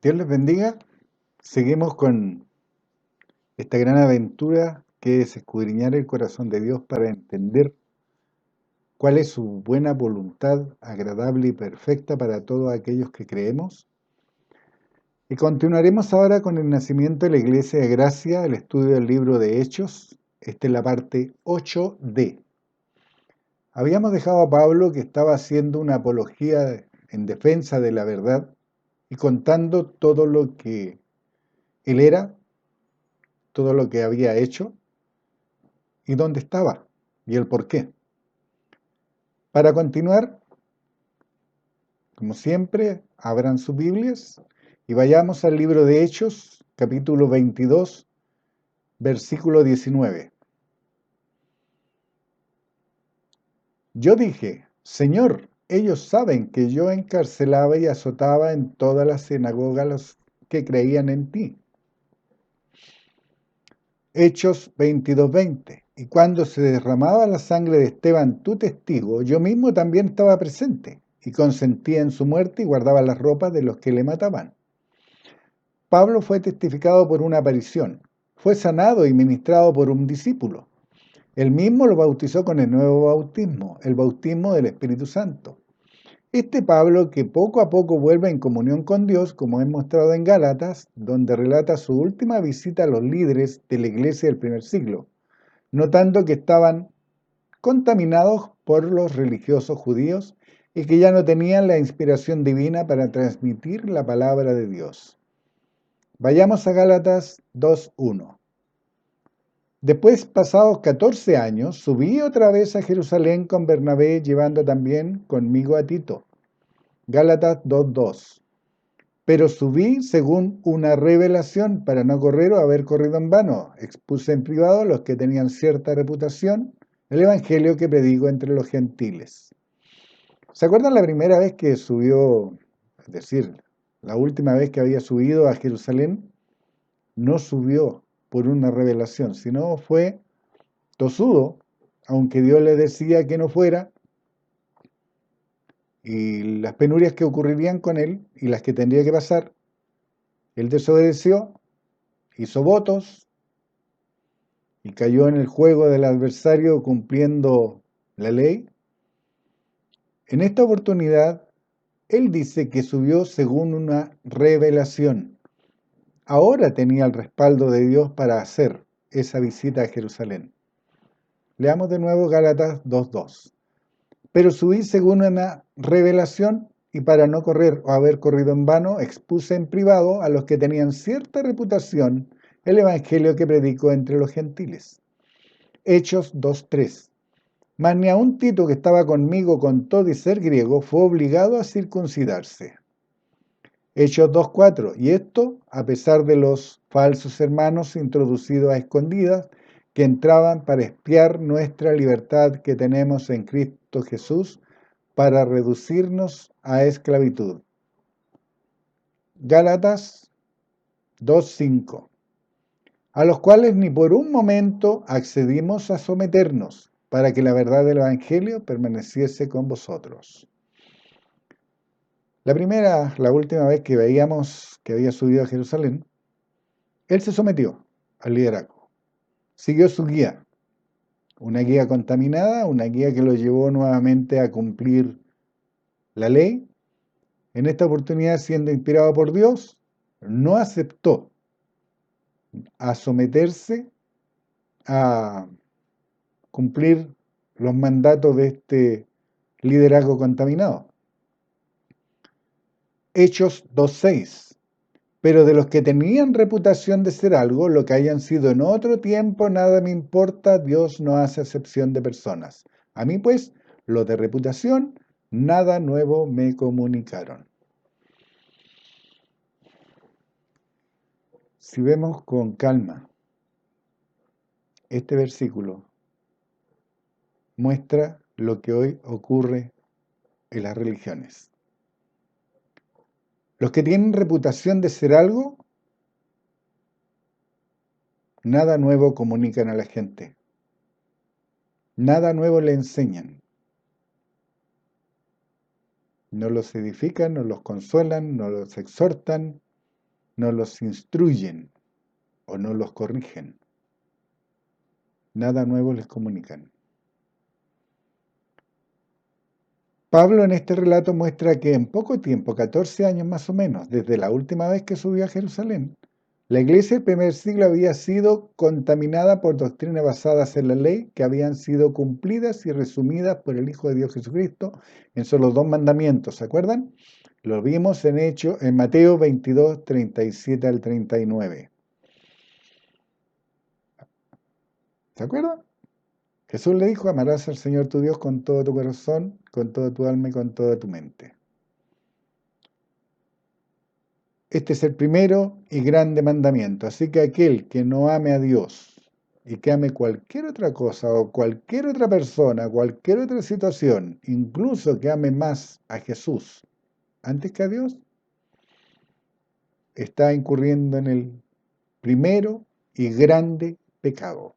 Dios les bendiga. Seguimos con esta gran aventura que es escudriñar el corazón de Dios para entender cuál es su buena voluntad, agradable y perfecta para todos aquellos que creemos. Y continuaremos ahora con el nacimiento de la Iglesia de Gracia, el estudio del libro de Hechos. Esta es la parte 8D. Habíamos dejado a Pablo que estaba haciendo una apología en defensa de la verdad y contando todo lo que él era, todo lo que había hecho y dónde estaba y el por qué. Para continuar, como siempre, abran sus Biblias y vayamos al libro de Hechos, capítulo 22, versículo 19. Yo dije, Señor, ellos saben que yo encarcelaba y azotaba en todas las sinagogas a los que creían en ti. Hechos 22:20. Y cuando se derramaba la sangre de Esteban, tu testigo, yo mismo también estaba presente y consentía en su muerte y guardaba las ropas de los que le mataban. Pablo fue testificado por una aparición, fue sanado y ministrado por un discípulo. Él mismo lo bautizó con el nuevo bautismo, el bautismo del Espíritu Santo. Este Pablo, que poco a poco vuelve en comunión con Dios, como es mostrado en Gálatas, donde relata su última visita a los líderes de la iglesia del primer siglo, notando que estaban contaminados por los religiosos judíos y que ya no tenían la inspiración divina para transmitir la palabra de Dios. Vayamos a Gálatas 2:1. Después, pasados 14 años, subí otra vez a Jerusalén con Bernabé, llevando también conmigo a Tito. Gálatas 2:2. Pero subí según una revelación para no correr o haber corrido en vano. Expuse en privado a los que tenían cierta reputación el evangelio que predico entre los gentiles. ¿Se acuerdan la primera vez que subió, es decir, la última vez que había subido a Jerusalén? No subió por una revelación, sino fue tosudo, aunque Dios le decía que no fuera, y las penurias que ocurrirían con él y las que tendría que pasar, él desobedeció, hizo votos y cayó en el juego del adversario cumpliendo la ley. En esta oportunidad, él dice que subió según una revelación. Ahora tenía el respaldo de Dios para hacer esa visita a Jerusalén. Leamos de nuevo Gálatas 2:2. Pero subí según una revelación y para no correr o haber corrido en vano, expuse en privado a los que tenían cierta reputación el evangelio que predico entre los gentiles. Hechos 2:3. Mas ni aun Tito, que estaba conmigo con todo y ser griego, fue obligado a circuncidarse. Hechos 2:4. Y esto, a pesar de los falsos hermanos introducidos a escondidas, que entraban para espiar nuestra libertad que tenemos en Cristo Jesús, para reducirnos a esclavitud. Gálatas 2:5. A los cuales ni por un momento accedimos a someternos, para que la verdad del Evangelio permaneciese con vosotros. La última vez que veíamos que había subido a Jerusalén, él se sometió al liderazgo. Siguió su guía, una guía contaminada, una guía que lo llevó nuevamente a cumplir la ley. En esta oportunidad, siendo inspirado por Dios, no aceptó a someterse a cumplir los mandatos de este liderazgo contaminado. Hechos 2:6. Pero de los que tenían reputación de ser algo, lo que hayan sido en otro tiempo, nada me importa, Dios no hace acepción de personas. A mí, pues, los de reputación, nada nuevo me comunicaron. Si vemos con calma, este versículo muestra lo que hoy ocurre en las religiones. Los que tienen reputación de ser algo, nada nuevo comunican a la gente. Nada nuevo le enseñan. No los edifican, no los consuelan, no los exhortan, no los instruyen o no los corrigen. Nada nuevo les comunican. Pablo en este relato muestra que en poco tiempo, 14 años más o menos, desde la última vez que subió a Jerusalén, la iglesia del primer siglo había sido contaminada por doctrinas basadas en la ley que habían sido cumplidas y resumidas por el Hijo de Dios Jesucristo en solo 2 mandamientos, ¿se acuerdan? Lo vimos en Mateo 22, 37 al 39. ¿Se acuerdan? Jesús le dijo, amarás al Señor tu Dios con todo tu corazón, con toda tu alma y con toda tu mente. Este es el primero y grande mandamiento. Así que aquel que no ame a Dios y que ame cualquier otra cosa o cualquier otra persona, cualquier otra situación, incluso que ame más a Jesús antes que a Dios, está incurriendo en el primero y grande pecado.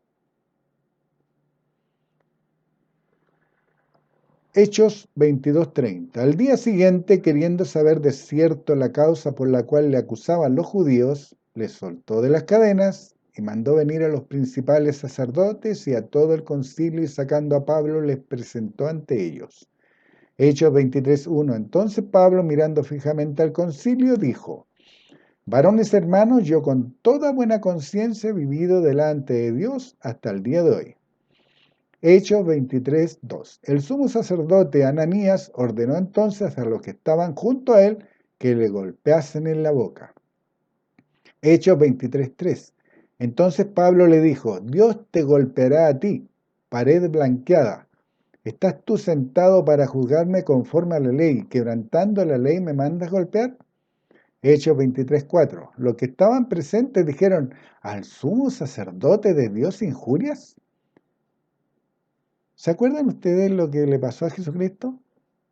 Hechos 22:30. Al día siguiente, queriendo saber de cierto la causa por la cual le acusaban los judíos, les soltó de las cadenas y mandó venir a los principales sacerdotes y a todo el concilio, y sacando a Pablo les presentó ante ellos. Hechos 23:1. Entonces Pablo, mirando fijamente al concilio, dijo: Varones hermanos, yo con toda buena conciencia he vivido delante de Dios hasta el día de hoy. Hechos 23:2. El sumo sacerdote Ananías ordenó entonces a los que estaban junto a él que le golpeasen en la boca. Hechos 23:3. Entonces Pablo le dijo: Dios te golpeará a ti, pared blanqueada. ¿Estás tú sentado para juzgarme conforme a la ley, quebrantando la ley me mandas golpear? Hechos 23:4. Los que estaban presentes dijeron: ¿al sumo sacerdote de Dios injurias? ¿Se acuerdan ustedes lo que le pasó a Jesucristo?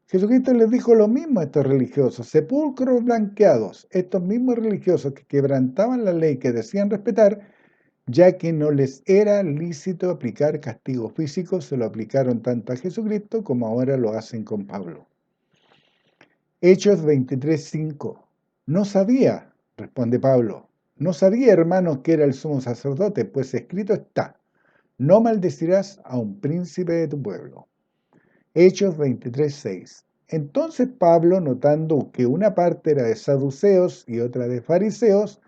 Jesucristo les dijo lo mismo a estos religiosos, sepulcros blanqueados, estos mismos religiosos que quebrantaban la ley que decían respetar, ya que no les era lícito aplicar castigo físico, se lo aplicaron tanto a Jesucristo como ahora lo hacen con Pablo. Hechos 23:5. No sabía, responde Pablo, no sabía, hermanos, que era el sumo sacerdote, pues escrito está: no maldecirás a un príncipe de tu pueblo. Hechos 23:6. Entonces Pablo, notando que una parte era de saduceos y otra de fariseos,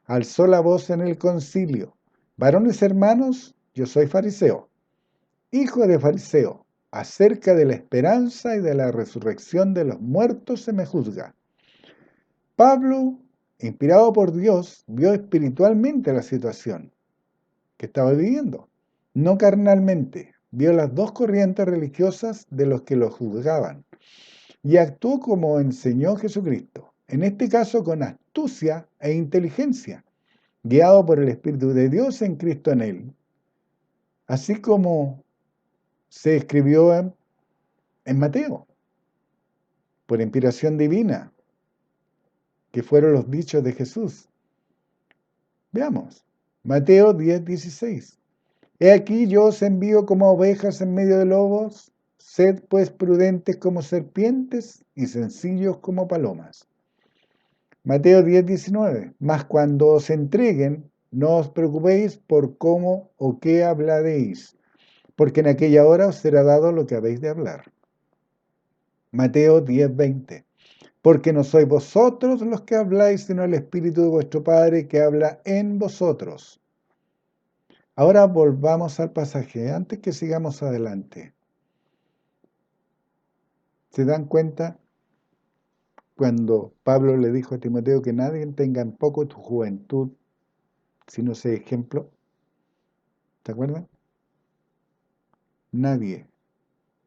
alzó la voz en el concilio: Varones hermanos, yo soy fariseo, hijo de fariseo. Acerca de la esperanza y de la resurrección de los muertos se me juzga. Pablo, inspirado por Dios, vio espiritualmente la situación que estaba viviendo, no carnalmente. Vio las dos corrientes religiosas de los que lo juzgaban y actuó como enseñó Jesucristo, en este caso con astucia e inteligencia, guiado por el Espíritu de Dios en Cristo en él. Así como se escribió en Mateo, por inspiración divina, que fueron los dichos de Jesús. Veamos, Mateo 10:16. He aquí yo os envío como ovejas en medio de lobos, sed pues prudentes como serpientes y sencillos como palomas. Mateo 10:19. Mas cuando os entreguen, no os preocupéis por cómo o qué hablaréis, porque en aquella hora os será dado lo que habéis de hablar. Mateo 10:20. Porque no sois vosotros los que habláis, sino el Espíritu de vuestro Padre que habla en vosotros. Ahora volvamos al pasaje, antes que sigamos adelante. ¿Se dan cuenta cuando Pablo le dijo a Timoteo que nadie tenga en poco tu juventud, sino ese ejemplo? ¿Se acuerdan? Nadie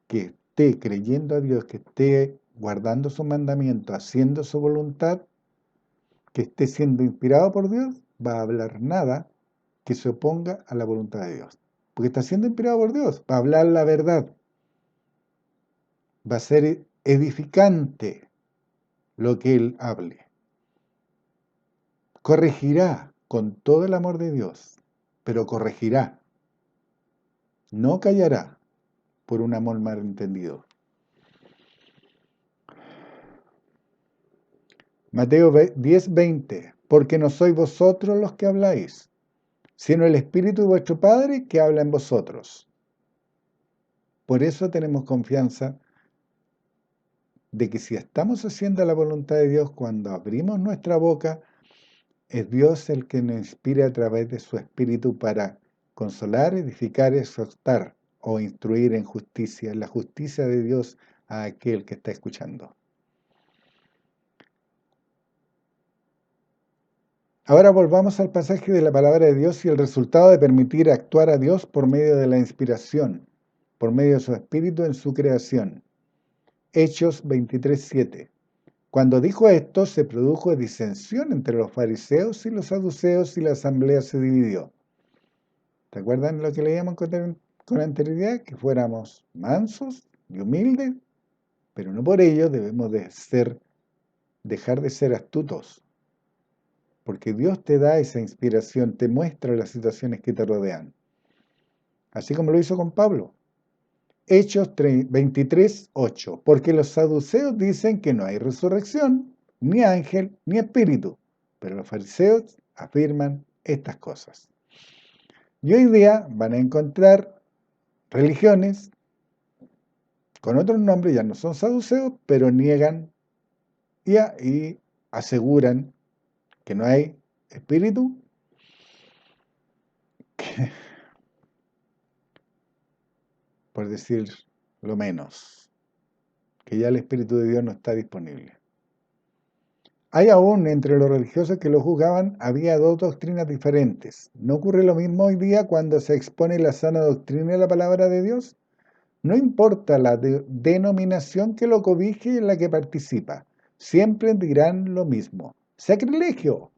que esté creyendo a Dios, que esté guardando su mandamiento, haciendo su voluntad, que esté siendo inspirado por Dios, va a hablar nada que se oponga a la voluntad de Dios. Porque está siendo inspirado por Dios, va a hablar la verdad. Va a ser edificante lo que él hable. Corregirá con todo el amor de Dios, pero corregirá. No callará por un amor malentendido. Mateo 10:20. porque no sois vosotros los que habláis, sino el Espíritu de vuestro Padre que habla en vosotros. Por eso tenemos confianza de que si estamos haciendo la voluntad de Dios, cuando abrimos nuestra boca, es Dios el que nos inspira a través de su Espíritu para consolar, edificar, exhortar o instruir en justicia, en la justicia de Dios a aquel que está escuchando. Ahora volvamos al pasaje de la palabra de Dios y el resultado de permitir actuar a Dios por medio de la inspiración, por medio de su Espíritu en su creación. Hechos 23:7. Cuando dijo esto, se produjo disensión entre los fariseos y los saduceos y la asamblea se dividió. ¿Te acuerdan lo que leíamos con anterioridad? Que fuéramos mansos y humildes, pero no por ello debemos dejar de ser astutos, porque Dios te da esa inspiración, te muestra las situaciones que te rodean, así como lo hizo con Pablo. Hechos 23:8, porque los saduceos dicen que no hay resurrección, ni ángel, ni espíritu, pero los fariseos afirman estas cosas. Y hoy día van a encontrar religiones con otros nombres, ya no son saduceos, pero niegan y aseguran que no hay espíritu, por decir lo menos, que ya el Espíritu de Dios no está disponible. Hay aún entre los religiosos que lo juzgaban, había dos doctrinas diferentes. ¿No ocurre lo mismo hoy día cuando se expone la sana doctrina de la palabra de Dios? No importa la denominación que lo cobije y en la que participa, siempre dirán lo mismo. ¡Sacrilegio!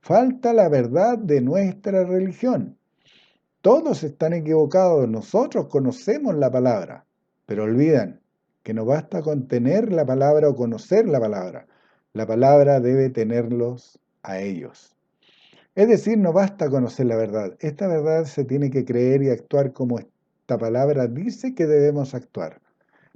Falta la verdad de nuestra religión. Todos están equivocados, nosotros conocemos la palabra, pero olvidan que no basta con tener la palabra o conocer la palabra debe tenerlos a ellos. Es decir, no basta conocer la verdad, esta verdad se tiene que creer y actuar como esta palabra dice que debemos actuar,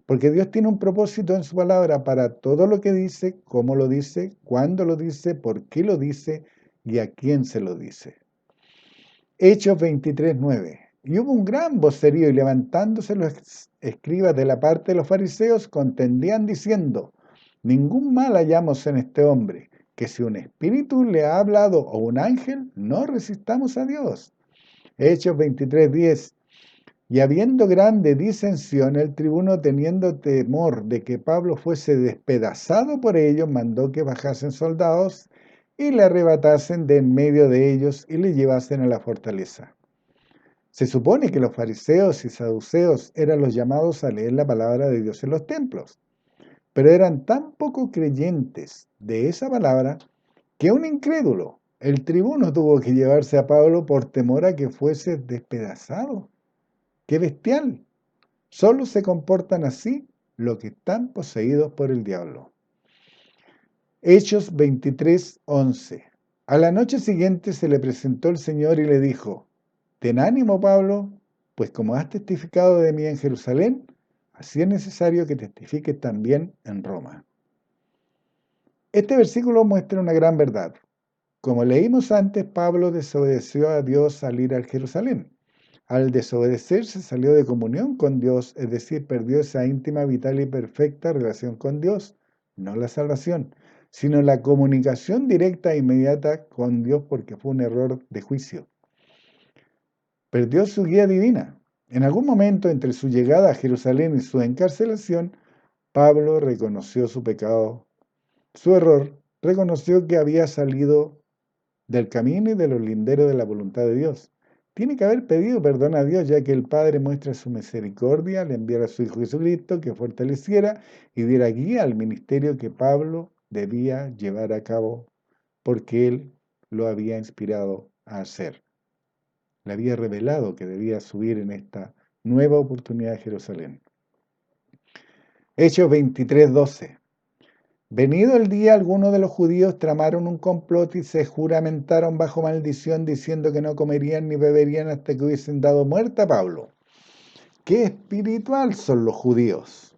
porque Dios tiene un propósito en su palabra para todo lo que dice, cómo lo dice, cuándo lo dice, por qué lo dice y a quién se lo dice. Hechos 23:9. Y hubo un gran vocerío, y levantándose los escribas de la parte de los fariseos, contendían diciendo: ningún mal hallamos en este hombre, que si un espíritu le ha hablado o un ángel, no resistamos a Dios. Hechos 23:10. Y habiendo grande disensión, el tribuno, teniendo temor de que Pablo fuese despedazado por ellos, mandó que bajasen soldados y le arrebatasen de en medio de ellos y le llevasen a la fortaleza. Se supone que los fariseos y saduceos eran los llamados a leer la palabra de Dios en los templos, pero eran tan poco creyentes de esa palabra que un incrédulo, el tribuno, tuvo que llevarse a Pablo por temor a que fuese despedazado. ¡Qué bestial! Solo se comportan así los que están poseídos por el diablo. Hechos 23:11. A la noche siguiente se le presentó el Señor y le dijo: ten ánimo, Pablo, pues como has testificado de mí en Jerusalén, así es necesario que testifiques también en Roma. Este versículo muestra una gran verdad. Como leímos antes, Pablo desobedeció a Dios al ir a Jerusalén. Al desobedecer se salió de comunión con Dios, es decir, perdió esa íntima, vital y perfecta relación con Dios, no la salvación, sino la comunicación directa e inmediata con Dios porque fue un error de juicio. Perdió su guía divina. En algún momento entre su llegada a Jerusalén y su encarcelación, Pablo reconoció su pecado, su error, reconoció que había salido del camino y de los linderos de la voluntad de Dios. Tiene que haber pedido perdón a Dios, ya que el Padre muestra su misericordia al enviar a su Hijo Jesucristo que fortaleciera y diera guía al ministerio que Pablo debía llevar a cabo, porque él lo había inspirado a hacer. Le había revelado que debía subir en esta nueva oportunidad a Jerusalén. Hechos 23:12. Venido el día, algunos de los judíos tramaron un complot y se juramentaron bajo maldición, diciendo que no comerían ni beberían hasta que hubiesen dado muerte a Pablo. ¡Qué espiritual son los judíos!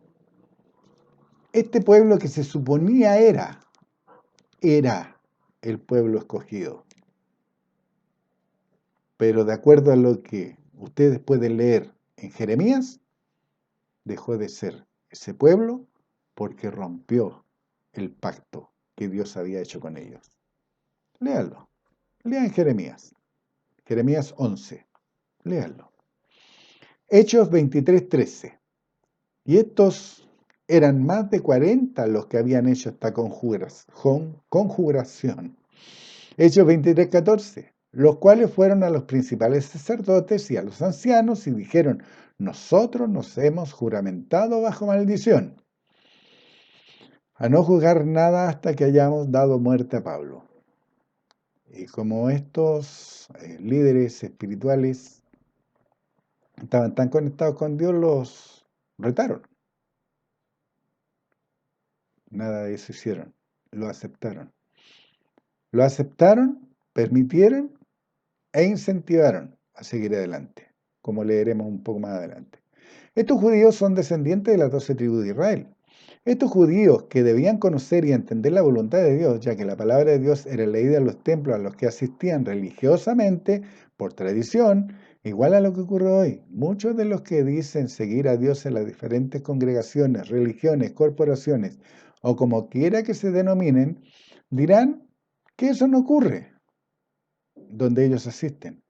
Este pueblo que se suponía era el pueblo escogido. Pero de acuerdo a lo que ustedes pueden leer en Jeremías, dejó de ser ese pueblo porque rompió el pacto que Dios había hecho con ellos. Léanlo. Lean Jeremías. Jeremías 11. Léanlo. Hechos 23:13. Y estos eran más de 40 los que habían hecho esta conjuración. Hechos 23:14. Los cuales fueron a los principales sacerdotes y a los ancianos y dijeron: nosotros nos hemos juramentado bajo maldición a no juzgar nada hasta que hayamos dado muerte a Pablo. Y como estos líderes espirituales estaban tan conectados con Dios, los retaron. Nada de eso hicieron. Lo aceptaron. Lo aceptaron, permitieron e incentivaron a seguir adelante, como leeremos un poco más adelante. Estos judíos son descendientes de las 12 tribus de Israel. Estos judíos que debían conocer y entender la voluntad de Dios, ya que la palabra de Dios era leída en los templos a los que asistían religiosamente, por tradición, igual a lo que ocurre hoy. Muchos de los que dicen seguir a Dios en las diferentes congregaciones, religiones, corporaciones, o como quiera que se denominen, dirán que eso no ocurre donde ellos asisten.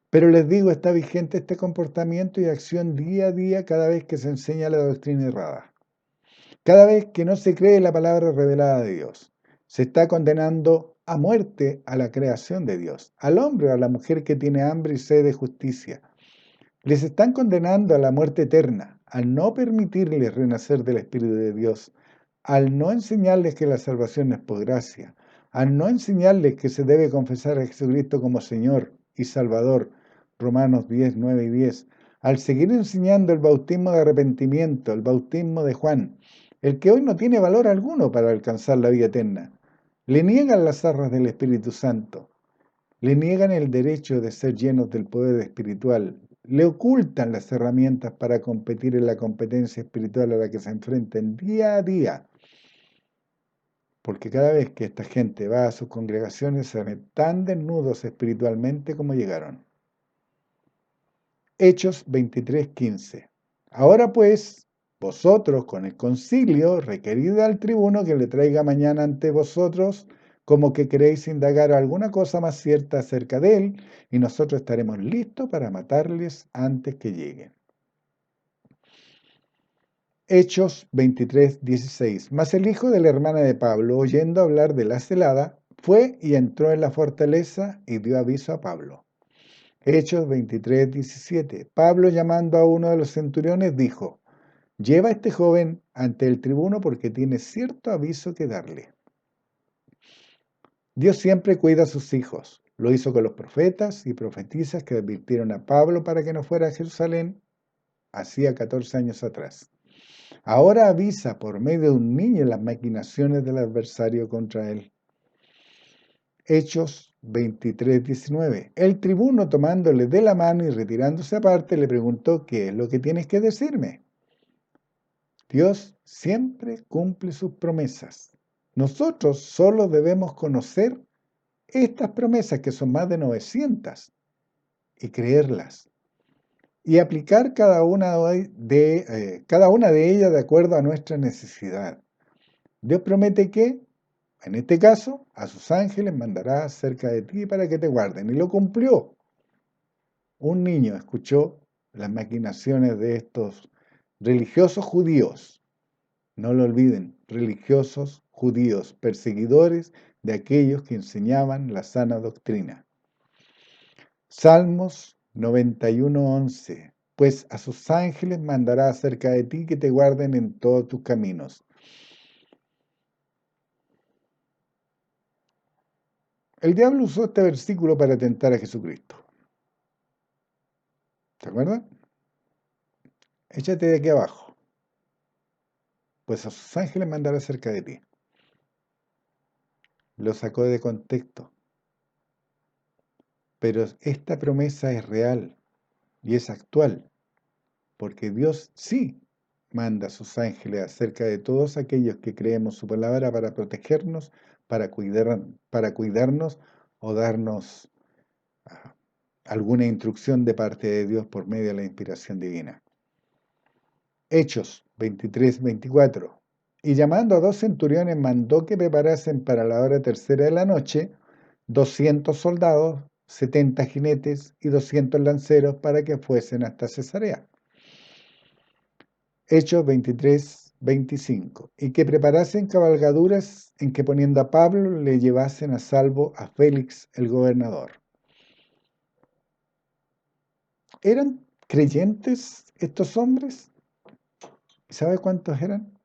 Pero les digo, está vigente este comportamiento y acción día a día cada vez que se enseña la doctrina errada. Cada vez que no se cree la palabra revelada de Dios, se está condenando a muerte a la creación de Dios, al hombre o a la mujer que tiene hambre y sed de justicia. Les están condenando a la muerte eterna, al no permitirles renacer del Espíritu de Dios, al no enseñarles que la salvación es por gracia, al no enseñarles que se debe confesar a Jesucristo como Señor y Salvador, Romanos 10, 9 y 10, al seguir enseñando el bautismo de arrepentimiento, el bautismo de Juan, el que hoy no tiene valor alguno para alcanzar la vida eterna. Le niegan las arras del Espíritu Santo, le niegan el derecho de ser llenos del poder espiritual, le ocultan las herramientas para competir en la competencia espiritual a la que se enfrentan día a día. Porque cada vez que esta gente va a sus congregaciones se ven tan desnudos espiritualmente como llegaron. Hechos 23:15. Ahora pues, vosotros con el concilio, requerid al tribuno que le traiga mañana ante vosotros, como que queréis indagar alguna cosa más cierta acerca de él, y nosotros estaremos listos para matarles antes que lleguen. Hechos 23:16. Mas el hijo de la hermana de Pablo, oyendo hablar de la celada, fue y entró en la fortaleza y dio aviso a Pablo. Hechos 23:17. Pablo, llamando a uno de los centuriones, dijo: lleva a este joven ante el tribuno porque tiene cierto aviso que darle. Dios siempre cuida a sus hijos. Lo hizo con los profetas y profetisas que advirtieron a Pablo para que no fuera a Jerusalén hacía 14 años atrás. Ahora avisa por medio de un niño las maquinaciones del adversario contra él. Hechos 23:19. El tribuno, tomándole de la mano y retirándose aparte, le preguntó: ¿qué es lo que tienes que decirme? Dios siempre cumple sus promesas. Nosotros solo debemos conocer estas promesas, que son más de 900, y creerlas, y aplicar cada una de ellas de acuerdo a nuestra necesidad. Dios promete que, en este caso, a sus ángeles mandará cerca de ti para que te guarden, y lo cumplió. Un niño escuchó las maquinaciones de estos religiosos judíos. No lo olviden, religiosos judíos, perseguidores de aquellos que enseñaban la sana doctrina. Salmos 91:11. Pues a sus ángeles mandará acerca de ti que te guarden en todos tus caminos. El diablo usó este versículo para tentar a Jesucristo. ¿Se acuerdan? Échate de aquí abajo. Pues a sus ángeles mandará acerca de ti. Lo sacó de contexto. Pero esta promesa es real y es actual, porque Dios sí manda a sus ángeles acerca de todos aquellos que creemos su palabra para protegernos, para cuidarnos o darnos alguna instrucción de parte de Dios por medio de la inspiración divina. Hechos 23-24. Y llamando a 2 centuriones mandó que preparasen para la hora tercera de la noche 200 soldados, 70 jinetes y 200 lanceros para que fuesen hasta Cesarea. Hechos 23-25. Y que preparasen cabalgaduras en que poniendo a Pablo le llevasen a salvo a Félix el gobernador. ¿Eran creyentes estos hombres? ¿Sabe cuántos eran?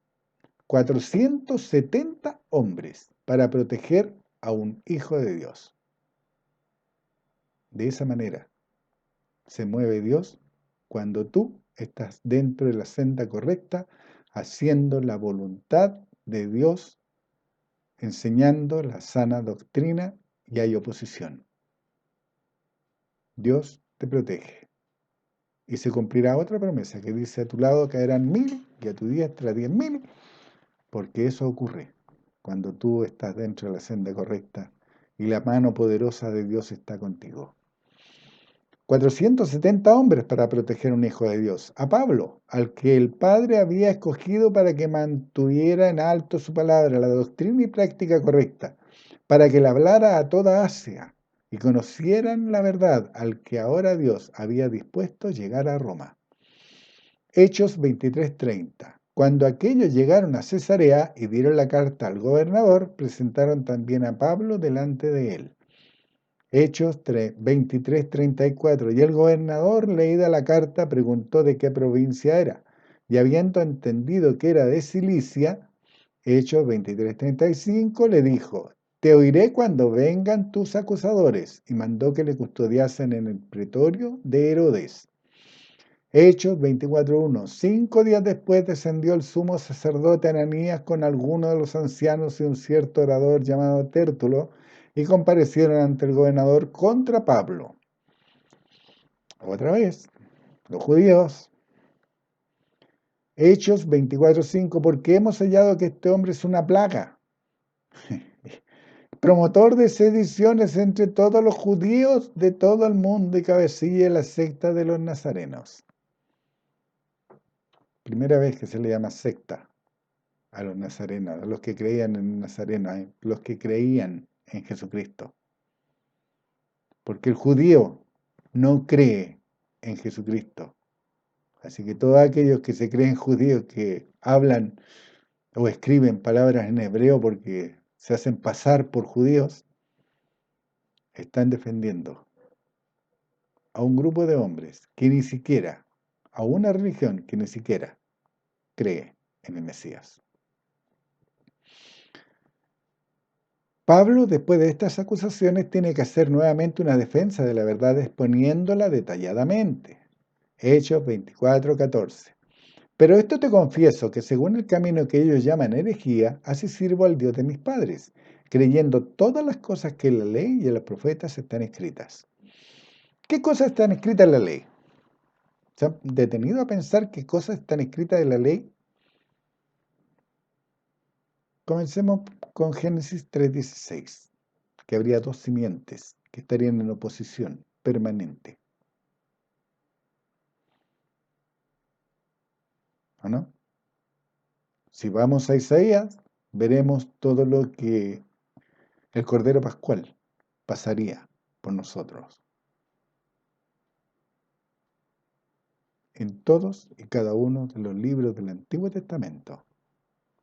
470 hombres para proteger a un hijo de Dios. De esa manera se mueve Dios cuando tú estás dentro de la senda correcta, haciendo la voluntad de Dios, enseñando la sana doctrina y hay oposición. Dios te protege. Y se cumplirá otra promesa que dice: a tu lado caerán 1000 y a tu diestra 10.000, porque eso ocurre cuando tú estás dentro de la senda correcta y la mano poderosa de Dios está contigo. 470 hombres para proteger a un hijo de Dios, a Pablo, al que el Padre había escogido para que mantuviera en alto su palabra, la doctrina y práctica correcta, para que la hablara a toda Asia y conocieran la verdad, al que ahora Dios había dispuesto llegar a Roma. Hechos 23:30. Cuando aquellos llegaron a Cesarea y dieron la carta al gobernador, presentaron también a Pablo delante de él. Hechos 23:34. Y el gobernador, leída la carta, preguntó de qué provincia era. Y habiendo entendido que era de Cilicia, Hechos 23:35, le dijo: te oiré cuando vengan tus acusadores. Y mandó que le custodiasen en el pretorio de Herodes. Hechos 24:1. 5 días después descendió el sumo sacerdote Ananías con algunos de los ancianos y un cierto orador llamado Tértulo, y comparecieron ante el gobernador contra Pablo. Otra vez, los judíos. Hechos 24:5. Porque hemos hallado que este hombre es una plaga, promotor de sediciones entre todos los judíos de todo el mundo y cabecilla de la secta de los nazarenos. Primera vez que se le llama secta a los nazarenos, a los que creían en Nazareno, a los que creían en Jesucristo. Porque el judío no cree en Jesucristo. Así que todos aquellos que se creen judíos, que hablan o escriben palabras en hebreo porque se hacen pasar por judíos, están defendiendo a un grupo de hombres que ni siquiera, a una religión que ni siquiera cree en el Mesías. Pablo, después de estas acusaciones, tiene que hacer nuevamente una defensa de la verdad exponiéndola detalladamente. Hechos 24:14. Pero esto te confieso, que según el camino que ellos llaman herejía, así sirvo al Dios de mis padres, creyendo todas las cosas que en la ley y en los profetas están escritas. ¿Qué cosas están escritas en la ley? ¿Se han detenido a pensar qué cosas están escritas en la ley? Comencemos con Génesis 3:16, que habría 2 simientes que estarían en oposición permanente. ¿O no? Si vamos a Isaías, veremos todo lo que el Cordero Pascual pasaría por nosotros. En todos y cada uno de los libros del Antiguo Testamento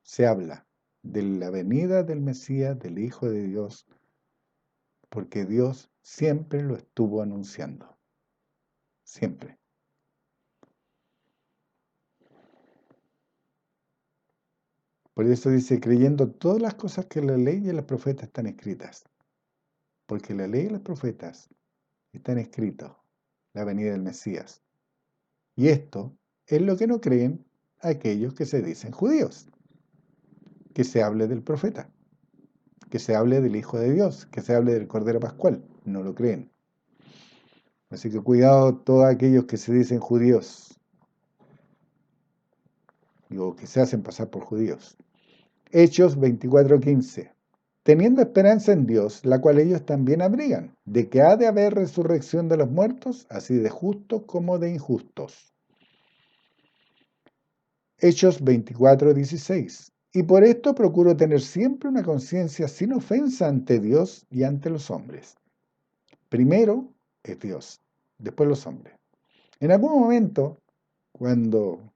se habla de la venida del Mesías, del Hijo de Dios, porque Dios siempre lo estuvo anunciando. Siempre. Por eso dice, creyendo todas las cosas que la ley y los profetas están escritas. Porque la ley y los profetas están escritos, la venida del Mesías. Y esto es lo que no creen aquellos que se dicen judíos. Que se hable del profeta, que se hable del Hijo de Dios, que se hable del Cordero Pascual. No lo creen. Así que cuidado todos aquellos que se dicen judíos. o que se hacen pasar por judíos. Hechos 24:15. Teniendo esperanza en Dios, la cual ellos también abrigan, de que ha de haber resurrección de los muertos, así de justos como de injustos. Hechos 24:16. Y por esto procuro tener siempre una conciencia sin ofensa ante Dios y ante los hombres. Primero es Dios, después los hombres. En algún momento, cuando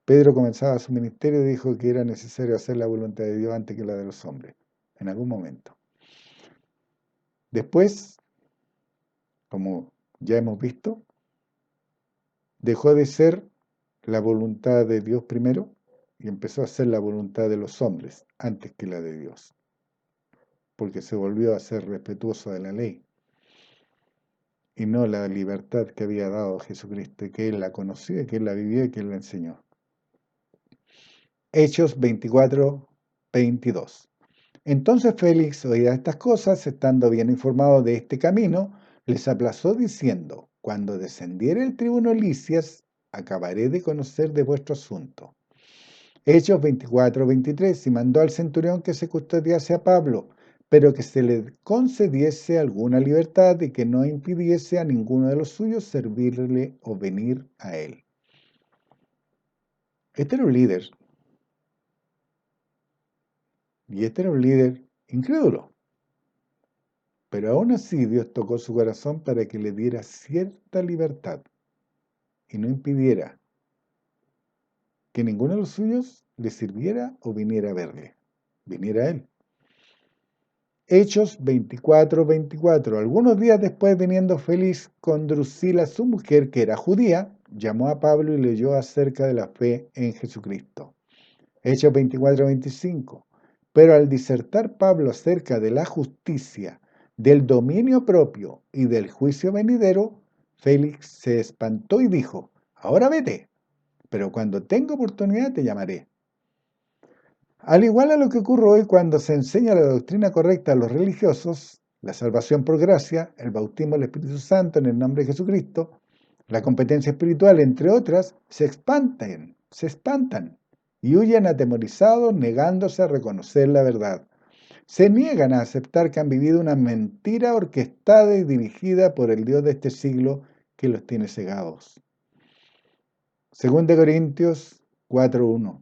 Pedro comenzaba su ministerio, dijo que era necesario hacer la voluntad de Dios antes que la de los hombres. En algún momento. Después, como ya hemos visto, dejó de ser la voluntad de Dios primero y empezó a ser la voluntad de los hombres antes que la de Dios, porque se volvió a ser respetuoso de la ley y no la libertad que había dado Jesucristo, y que él la conocía, que él la vivió y que él la enseñó. Hechos 24:22. Entonces Félix, oída estas cosas, estando bien informado de este camino, les aplazó diciendo: cuando descendiere el tribuno Lisias, acabaré de conocer de vuestro asunto. Hechos 24:23. Y mandó al centurión que se custodiase a Pablo, pero que se le concediese alguna libertad y que no impidiese a ninguno de los suyos servirle o venir a él. Este era un líder, y este era un líder incrédulo. Pero aún así Dios tocó su corazón para que le diera cierta libertad y no impidiera que ninguno de los suyos le sirviera o viniera a verle, viniera a él. Hechos 24:24. Algunos días después, viniendo Félix con Drusila, su mujer, que era judía, llamó a Pablo y leyó acerca de la fe en Jesucristo. Hechos 24:25. Pero al disertar Pablo acerca de la justicia, del dominio propio y del juicio venidero, Félix se espantó y dijo: ahora vete, pero cuando tenga oportunidad te llamaré. Al igual a lo que ocurre hoy cuando se enseña la doctrina correcta a los religiosos, la salvación por gracia, el bautismo del Espíritu Santo en el nombre de Jesucristo, la competencia espiritual, entre otras, se espantan y huyen atemorizados, negándose a reconocer la verdad. Se niegan a aceptar que han vivido una mentira orquestada y dirigida por el Dios de este siglo que los tiene cegados. 2 Corintios 4:1.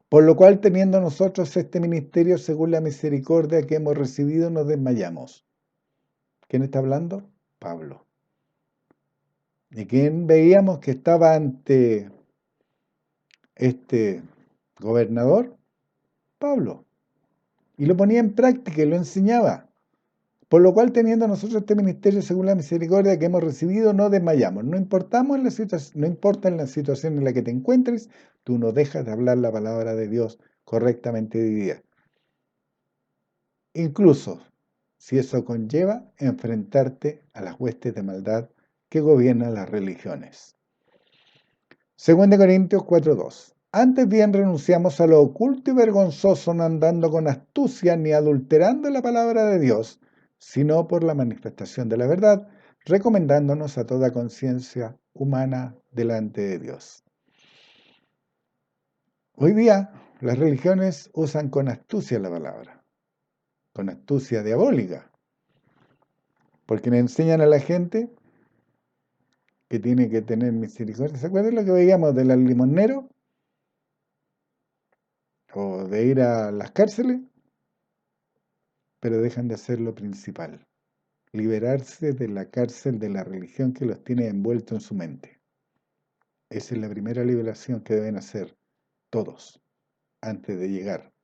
Por lo cual, teniendo nosotros este ministerio según la misericordia que hemos recibido, nos desmayamos. ¿Quién está hablando? Pablo. ¿Y quién veíamos que estaba ante este gobernador? Pablo. Y lo ponía en práctica y lo enseñaba. Por lo cual, teniendo nosotros este ministerio según la misericordia que hemos recibido, no desmayamos. No importa en la situación en la que te encuentres, tú no dejas de hablar la palabra de Dios correctamente dividida. Incluso si eso conlleva enfrentarte a las huestes de maldad que gobiernan las religiones. 2 Corintios 4:2. Antes bien renunciamos a lo oculto y vergonzoso, no andando con astucia ni adulterando la palabra de Dios, sino por la manifestación de la verdad, recomendándonos a toda conciencia humana delante de Dios. Hoy día las religiones usan con astucia la palabra, con astucia diabólica, porque le enseñan a la gente que tiene que tener misericordia. ¿Se acuerdan lo que veíamos de los limoneros? O de ir a las cárceles, pero dejan de hacer lo principal: liberarse de la cárcel de la religión que los tiene envueltos en su mente. Esa es la primera liberación que deben hacer todos antes de llegar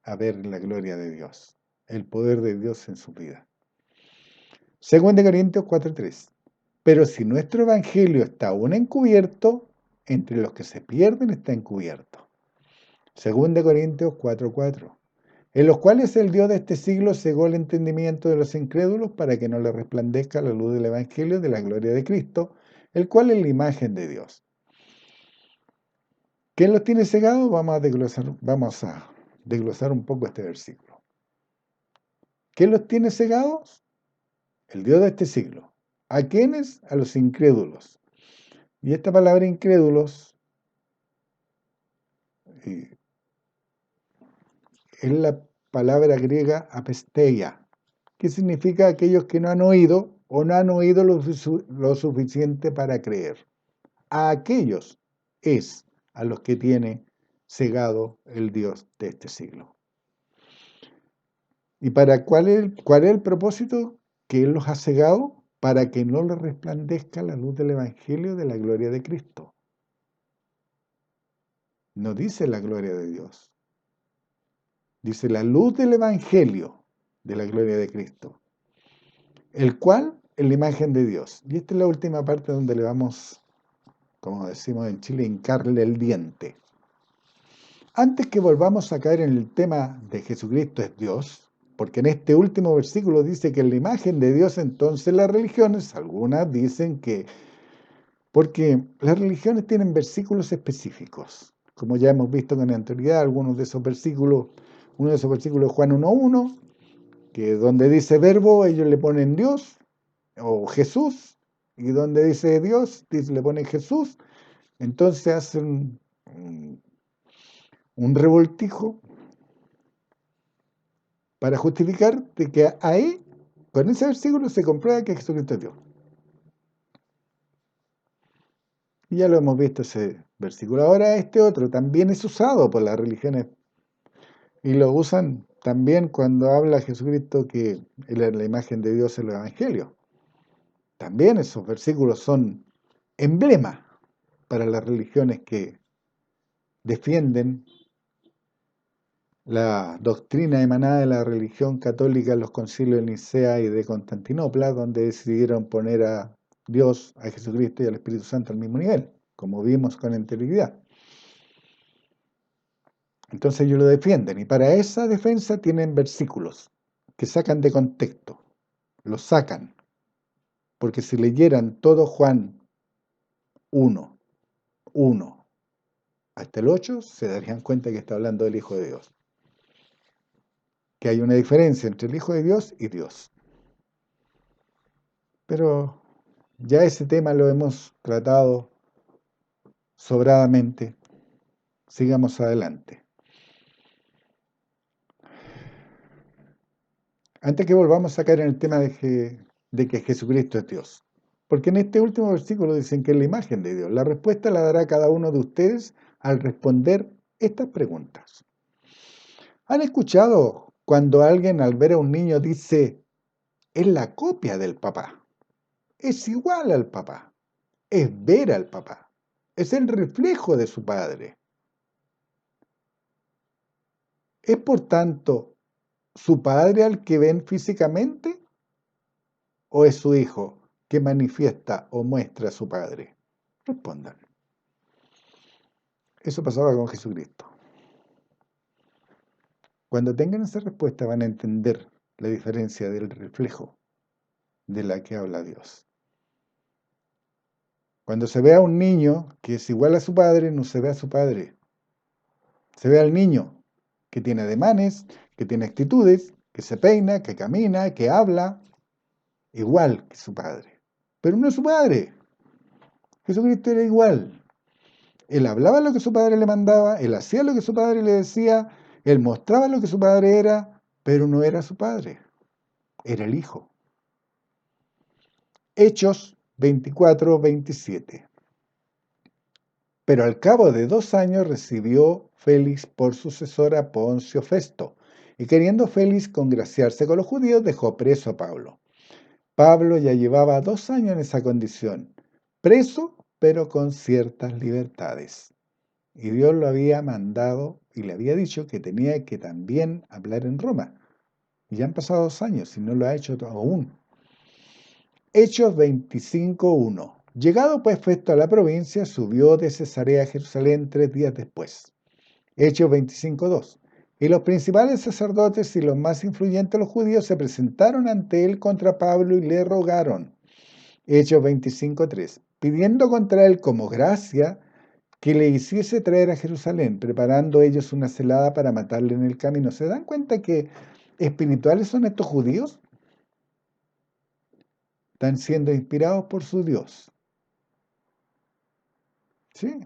a ver la gloria de Dios, el poder de Dios en su vida. 2 Corintios 4:3. Pero si nuestro evangelio está aún encubierto, entre los que se pierden está encubierto. 2 Corintios 4:4. En los cuales el Dios de este siglo cegó el entendimiento de los incrédulos para que no les resplandezca la luz del evangelio de la gloria de Cristo, el cual es la imagen de Dios. ¿Quién los tiene cegados? Vamos a desglosar un poco este versículo. ¿Quién los tiene cegados? El Dios de este siglo. ¿A quiénes? A los incrédulos. Y esta palabra incrédulos es la palabra griega apesteia, que significa aquellos que no han oído o no han oído lo suficiente para creer. A aquellos es a los que tiene cegado el Dios de este siglo. ¿Y para cuál es el propósito? Que Él los ha cegado para que no les resplandezca la luz del Evangelio de la gloria de Cristo. No dice la gloria de Dios, dice la luz del Evangelio de la gloria de Cristo, el cual es la imagen de Dios. Y esta es la última parte donde le vamos, como decimos en Chile, hincarle el diente. Antes que volvamos a caer en el tema de Jesucristo es Dios, porque en este último versículo dice que en la imagen de Dios, entonces las religiones, algunas dicen que, porque las religiones tienen versículos específicos, como ya hemos visto con anterioridad, algunos de esos versículos, uno de esos versículos es Juan 1:1, que donde dice verbo, ellos le ponen Dios o Jesús, y donde dice Dios, le ponen Jesús, entonces hacen un revoltijo para justificar de que ahí, con ese versículo, se comprueba que Jesucristo es Dios. Y ya lo hemos visto ese versículo. Ahora este otro también es usado por las religiones y lo usan también cuando habla Jesucristo que Él es la imagen de Dios en los evangelios. También esos versículos son emblemas para las religiones que defienden la doctrina emanada de la religión católica en los concilios de Nicea y de Constantinopla, donde decidieron poner a Dios, a Jesucristo y al Espíritu Santo al mismo nivel, como vimos con anterioridad. Entonces ellos lo defienden, y para esa defensa tienen versículos que sacan de contexto, los sacan, porque si leyeran todo Juan 1:1 hasta el 8, se darían cuenta que está hablando del Hijo de Dios, que hay una diferencia entre el Hijo de Dios y Dios. Pero ya ese tema lo hemos tratado sobradamente. Sigamos adelante. Antes que volvamos a caer en el tema de que Jesucristo es Dios. Porque en este último versículo dicen que es la imagen de Dios. La respuesta la dará cada uno de ustedes al responder estas preguntas. ¿Han escuchado cuando alguien al ver a un niño dice, es la copia del papá, es igual al papá, es ver al papá, es el reflejo de su padre? ¿Es por tanto su padre al que ven físicamente o es su hijo que manifiesta o muestra a su padre? Respondan. Eso pasaba con Jesucristo. Cuando tengan esa respuesta van a entender la diferencia del reflejo de la que habla Dios. Cuando se ve a un niño que es igual a su padre, no se ve a su padre. Se ve al niño que tiene ademanes, que tiene actitudes, que se peina, que camina, que habla, igual que su padre. Pero no es su padre. Jesucristo era igual. Él hablaba lo que su padre le mandaba, él hacía lo que su padre le decía, él mostraba lo que su padre era, pero no era su padre, era el hijo. Hechos 24:27. Pero al cabo de 2 años recibió Félix por sucesor a Poncio Festo, y queriendo Félix congraciarse con los judíos, dejó preso a Pablo. Pablo ya llevaba 2 años en esa condición, preso, pero con ciertas libertades. Y Dios lo había mandado y le había dicho que tenía que también hablar en Roma. Y ya han pasado 2 años y no lo ha hecho aún. Hechos 25:1. Llegado pues Festo a la provincia, subió de Cesarea a Jerusalén 3 días después. Hechos 25:2. Y los principales sacerdotes y los más influyentes de los judíos se presentaron ante él contra Pablo y le rogaron. Hechos 25:3. Pidiendo contra él como gracia que le hiciese traer a Jerusalén, preparando ellos una celada para matarle en el camino. ¿Se dan cuenta que espirituales son estos judíos? Están siendo inspirados por su Dios. ¿Sí?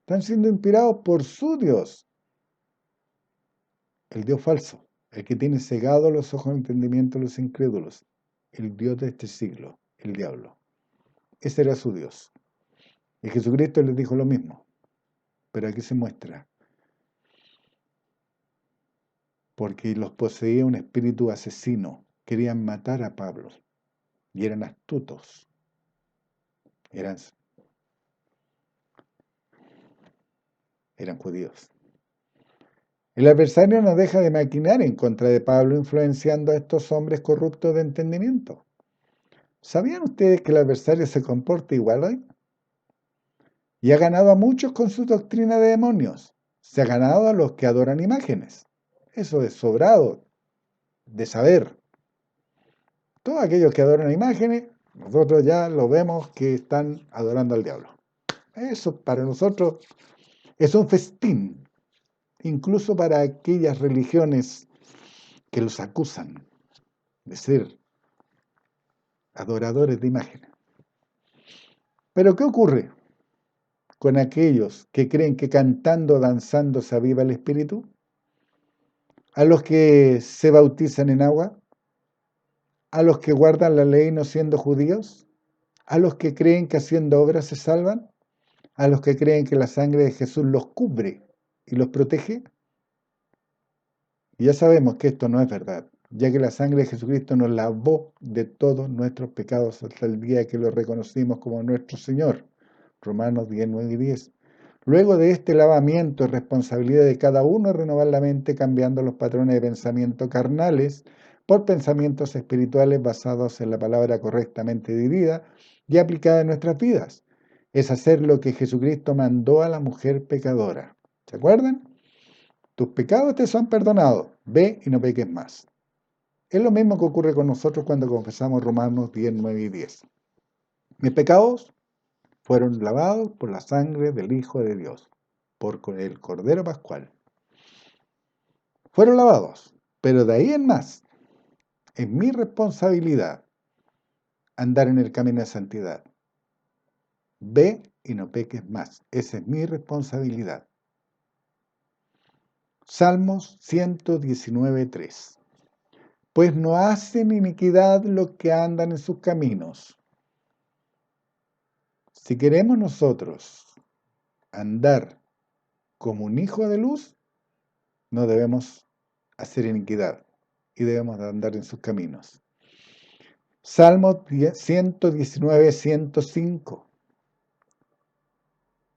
Están siendo inspirados por su Dios. el Dios falso, el que tiene cegados los ojos de entendimiento de los incrédulos, el Dios de este siglo, el diablo. Ese era su Dios. Y Jesucristo les dijo lo mismo, pero aquí se muestra, porque los poseía un espíritu asesino, querían matar a Pablo, y eran astutos, eran, eran judíos. El adversario no deja de maquinar en contra de Pablo, influenciando a estos hombres corruptos de entendimiento. ¿Sabían ustedes que el adversario se comporta igual hoy? Y ha ganado a muchos con su doctrina de demonios. Se ha ganado a los que adoran imágenes. Eso es sobrado de saber. Todos aquellos que adoran imágenes, nosotros ya lo vemos que están adorando al diablo. Eso para nosotros es un festín, incluso para aquellas religiones que los acusan de ser adoradores de imágenes. Pero ¿qué ocurre con aquellos que creen que cantando o danzando se aviva el espíritu? ¿A los que se bautizan en agua? ¿A los que guardan la ley no siendo judíos? ¿A los que creen que haciendo obras se salvan? ¿A los que creen que la sangre de Jesús los cubre y los protege? Y ya sabemos que esto no es verdad, ya que la sangre de Jesucristo nos lavó de todos nuestros pecados hasta el día que lo reconocimos como nuestro Señor. Romanos 10, 9 y 10. Luego de este lavamiento, es responsabilidad de cada uno renovar la mente cambiando los patrones de pensamiento carnales por pensamientos espirituales basados en la palabra correctamente vivida y aplicada en nuestras vidas. Es hacer lo que Jesucristo mandó a la mujer pecadora. ¿Se acuerdan? Tus pecados te son perdonados. Ve y no peques más. Es lo mismo que ocurre con nosotros cuando confesamos Romanos 10, 9 y 10. Mis pecados fueron lavados por la sangre del Hijo de Dios, por el Cordero Pascual. Fueron lavados, pero de ahí en más, es mi responsabilidad andar en el camino de santidad. Ve y no peques más. Esa es mi responsabilidad. Salmos 119, 3. Pues no hacen iniquidad los que andan en sus caminos. Si queremos nosotros andar como un hijo de luz, no debemos hacer iniquidad y debemos andar en sus caminos. Salmo 119, 105.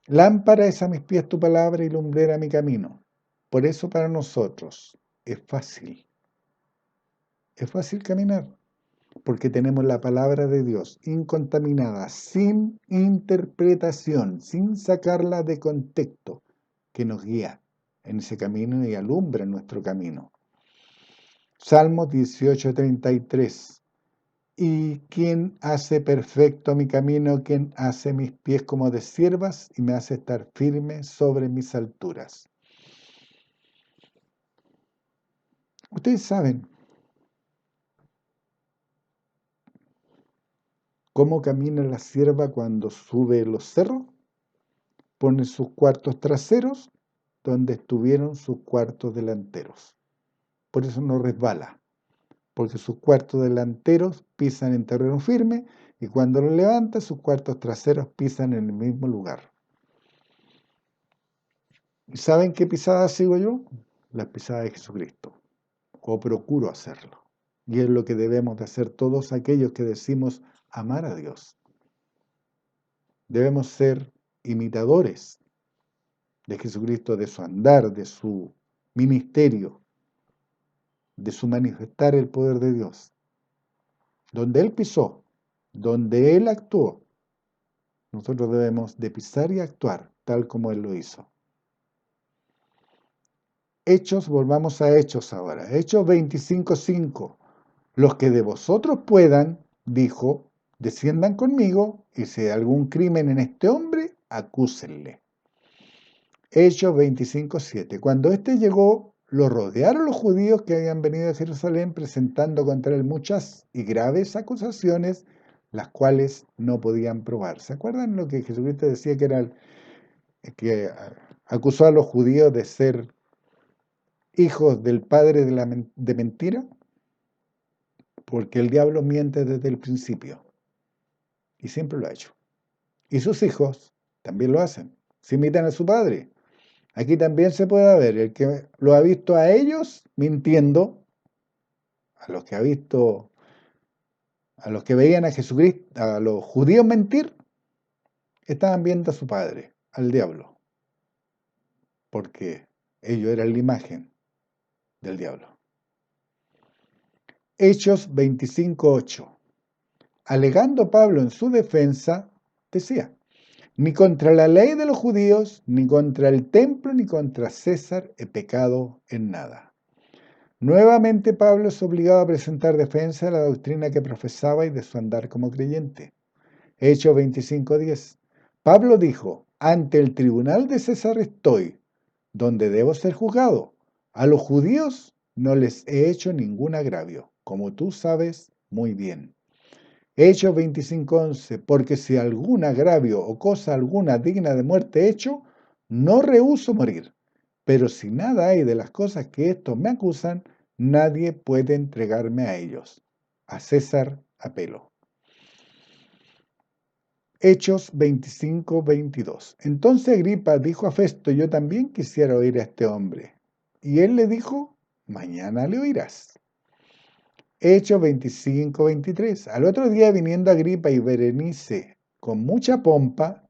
Lámpara es a mis pies tu palabra y lumbrera mi camino. Por eso para nosotros es fácil caminar, porque tenemos la palabra de Dios incontaminada, sin interpretación, sin sacarla de contexto, que nos guía en ese camino y alumbra nuestro camino. Salmo 18:33. ¿Y quién hace perfecto mi camino? ¿Quién hace mis pies como de ciervas y me hace estar firme sobre mis alturas? Ustedes saben cómo camina la cierva cuando sube los cerros. Pone sus cuartos traseros donde estuvieron sus cuartos delanteros. Por eso no resbala, porque sus cuartos delanteros pisan en terreno firme y cuando los levanta, sus cuartos traseros pisan en el mismo lugar. ¿Y saben qué pisada sigo yo? Las pisadas de Jesucristo, o procuro hacerlo. Y es lo que debemos de hacer todos aquellos que decimos amar a Dios. Debemos ser imitadores de Jesucristo, de su andar, de su ministerio, de su manifestar el poder de Dios. Donde Él pisó, donde Él actuó, nosotros debemos de pisar y actuar tal como Él lo hizo. Hechos, volvamos a Hechos ahora. Hechos 25:5. Los que de vosotros puedan, dijo, desciendan conmigo, y si hay algún crimen en este hombre, acúsenle. Hechos 25:7. Cuando éste llegó, lo rodearon los judíos que habían venido de Jerusalén presentando contra él muchas y graves acusaciones, las cuales no podían probar. ¿Se acuerdan lo que Jesucristo decía que era que acusó a los judíos de ser hijos del padre de mentira, porque el diablo miente desde el principio y siempre lo ha hecho. Y sus hijos también lo hacen, se imitan a su padre. Aquí también se puede ver el que lo ha visto a ellos mintiendo, a los que ha visto, a los que veían a Jesucristo, a los judíos mentir, estaban viendo a su padre, al diablo, porque ellos eran la imagen del diablo. Hechos 25:8. Alegando Pablo en su defensa, decía: ni contra la ley de los judíos, ni contra el templo, ni contra César he pecado en nada. Nuevamente Pablo es obligado a presentar defensa de la doctrina que profesaba y de su andar como creyente. Hechos 25:10. Pablo dijo: ante el tribunal de César estoy, donde debo ser juzgado. A los judíos no les he hecho ningún agravio, como tú sabes muy bien. Hechos 25:11. Porque si algún agravio o cosa alguna digna de muerte he hecho, no rehúso morir. Pero si nada hay de las cosas que estos me acusan, nadie puede entregarme a ellos. A César apelo. Hechos 25:22. Entonces Agripa dijo a Festo: yo también quisiera oír a este hombre. Y él le dijo: mañana le oirás. Hechos 25:23. Al otro día, viniendo Agripa y Berenice con mucha pompa,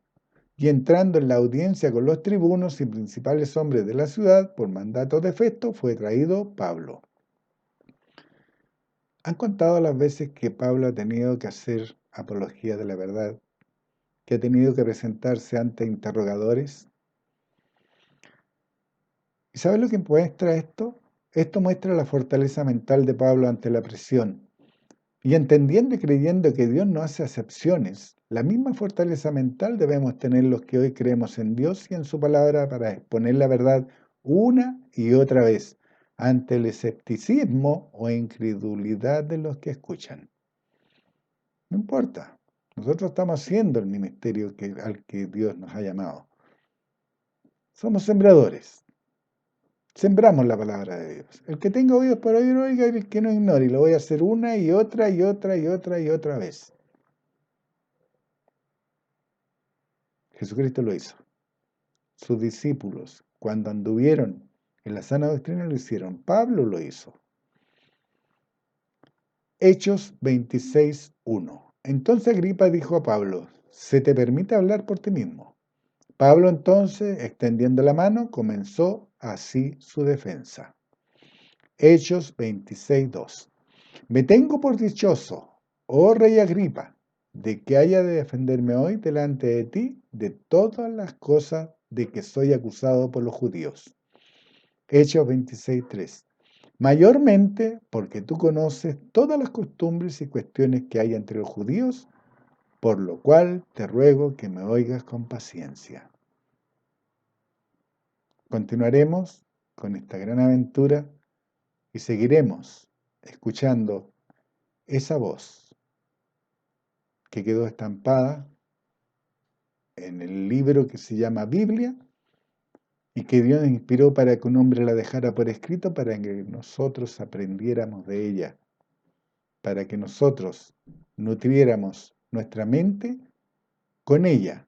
y entrando en la audiencia con los tribunos y principales hombres de la ciudad, por mandato de Festo, fue traído Pablo. ¿Han contado las veces que Pablo ha tenido que hacer apología de la verdad? ¿Que ha tenido que presentarse ante interrogadores? ¿Y sabes lo que muestra esto? Esto muestra la fortaleza mental de Pablo ante la presión. Y entendiendo y creyendo que Dios no hace acepciones, la misma fortaleza mental debemos tener los que hoy creemos en Dios y en su palabra para exponer la verdad una y otra vez ante el escepticismo o incredulidad de los que escuchan. No importa, nosotros estamos haciendo el ministerio al que Dios nos ha llamado. Somos sembradores. Sembramos la palabra de Dios. El que tenga oídos para oír, oiga, y el que no ignore. Y lo voy a hacer una y otra y otra y otra y otra vez. Jesucristo lo hizo. Sus discípulos, cuando anduvieron en la sana doctrina, lo hicieron. Pablo lo hizo. Hechos 26:1. Entonces Agripa dijo a Pablo: ¿se te permite hablar por ti mismo? Pablo entonces, extendiendo la mano, comenzó así su defensa. Hechos 26:2. Me tengo por dichoso, oh rey Agripa, de que haya de defenderme hoy delante de ti de todas las cosas de que soy acusado por los judíos. Hechos 26:3. Mayormente porque tú conoces todas las costumbres y cuestiones que hay entre los judíos, por lo cual te ruego que me oigas con paciencia. Continuaremos con esta gran aventura y seguiremos escuchando esa voz que quedó estampada en el libro que se llama Biblia y que Dios inspiró para que un hombre la dejara por escrito para que nosotros aprendiéramos de ella, para que nosotros nutriéramos nuestra mente con ella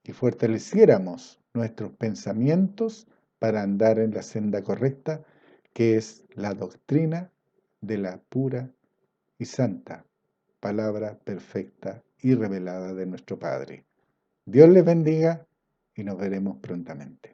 y fortaleciéramos nuestros pensamientos para andar en la senda correcta, que es la doctrina de la pura y santa palabra perfecta y revelada de nuestro Padre. Dios les bendiga y nos veremos prontamente.